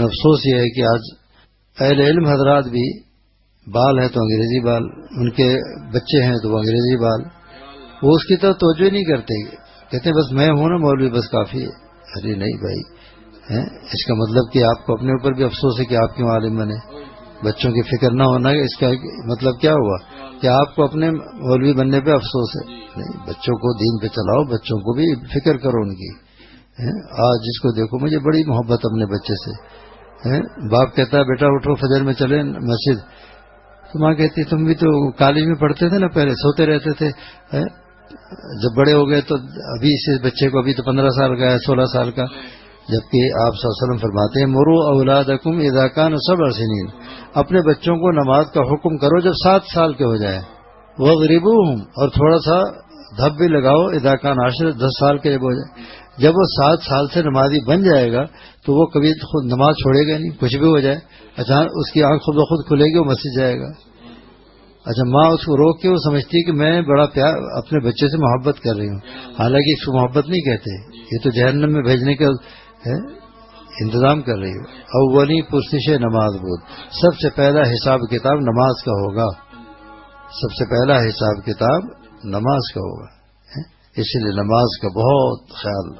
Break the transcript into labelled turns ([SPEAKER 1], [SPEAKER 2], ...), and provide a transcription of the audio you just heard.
[SPEAKER 1] افسوس یہ ہے کہ آج اہل علم حضرات بھی بال ہے تو انگریزی بال، ان کے بچے ہیں تو وہ انگریزی بال، وہ اس کی طرف توجہ نہیں کرتے، کہتے ہیں بس میں ہوں نا مولوی بس کافی ہے۔ ارے نہیں بھائی، اس کا مطلب کہ آپ کو اپنے اوپر بھی افسوس ہے کہ آپ کیوں عالم بنے، بچوں کی فکر نہ ہونا، اس کا مطلب کیا ہوا کہ آپ کو اپنے مولوی بننے پہ افسوس ہے؟ نہیں، بچوں کو دین پہ چلاؤ، بچوں کو بھی فکر کرو ان کی۔ آج جس کو دیکھو، مجھے بڑی محبت اپنے بچے سے، باپ کہتا ہے بیٹا اٹھو فجر میں چلے مسجد، تو ماں کہتی تم بھی تو کالج میں پڑھتے تھے نا، پہلے سوتے رہتے تھے، جب بڑے ہو گئے تو ابھی اس بچے کو ابھی تو 15 سال کا ہے، 16 سال کا، جبکہ آپ صلی اللہ علیہ وسلم فرماتے ہیں مرو اولادکم اذا کانوا 7 سنین، اپنے بچوں کو نماز کا حکم کرو جب 7 سال کے ہو جائے، وَاضْرِبُوهُمْ، اور تھوڑا سا دھب بھی لگاؤ اذا کان 10، 10 سال کے جب ہو جائے۔ جب وہ 7 سال سے نمازی بن جائے گا تو وہ کبھی خود نماز چھوڑے گا نہیں، کچھ بھی ہو جائے، اچانک اس کی آنکھ خود بخود کھلے گی، وہ مسجد جائے گا۔ اچھا، ماں اس کو روک کے وہ سمجھتی ہے کہ میں بڑا پیار اپنے بچے سے محبت کر رہی ہوں، حالانکہ اس کو محبت نہیں کہتے، یہ تو جہنم میں بھیجنے کا انتظام کر رہی ہو۔ اولی پرسش نماز بود، سب سے پہلا حساب کتاب نماز کا ہوگا، سب سے پہلا حساب کتاب نماز کا ہوگا، اس لیے نماز کا بہت خیال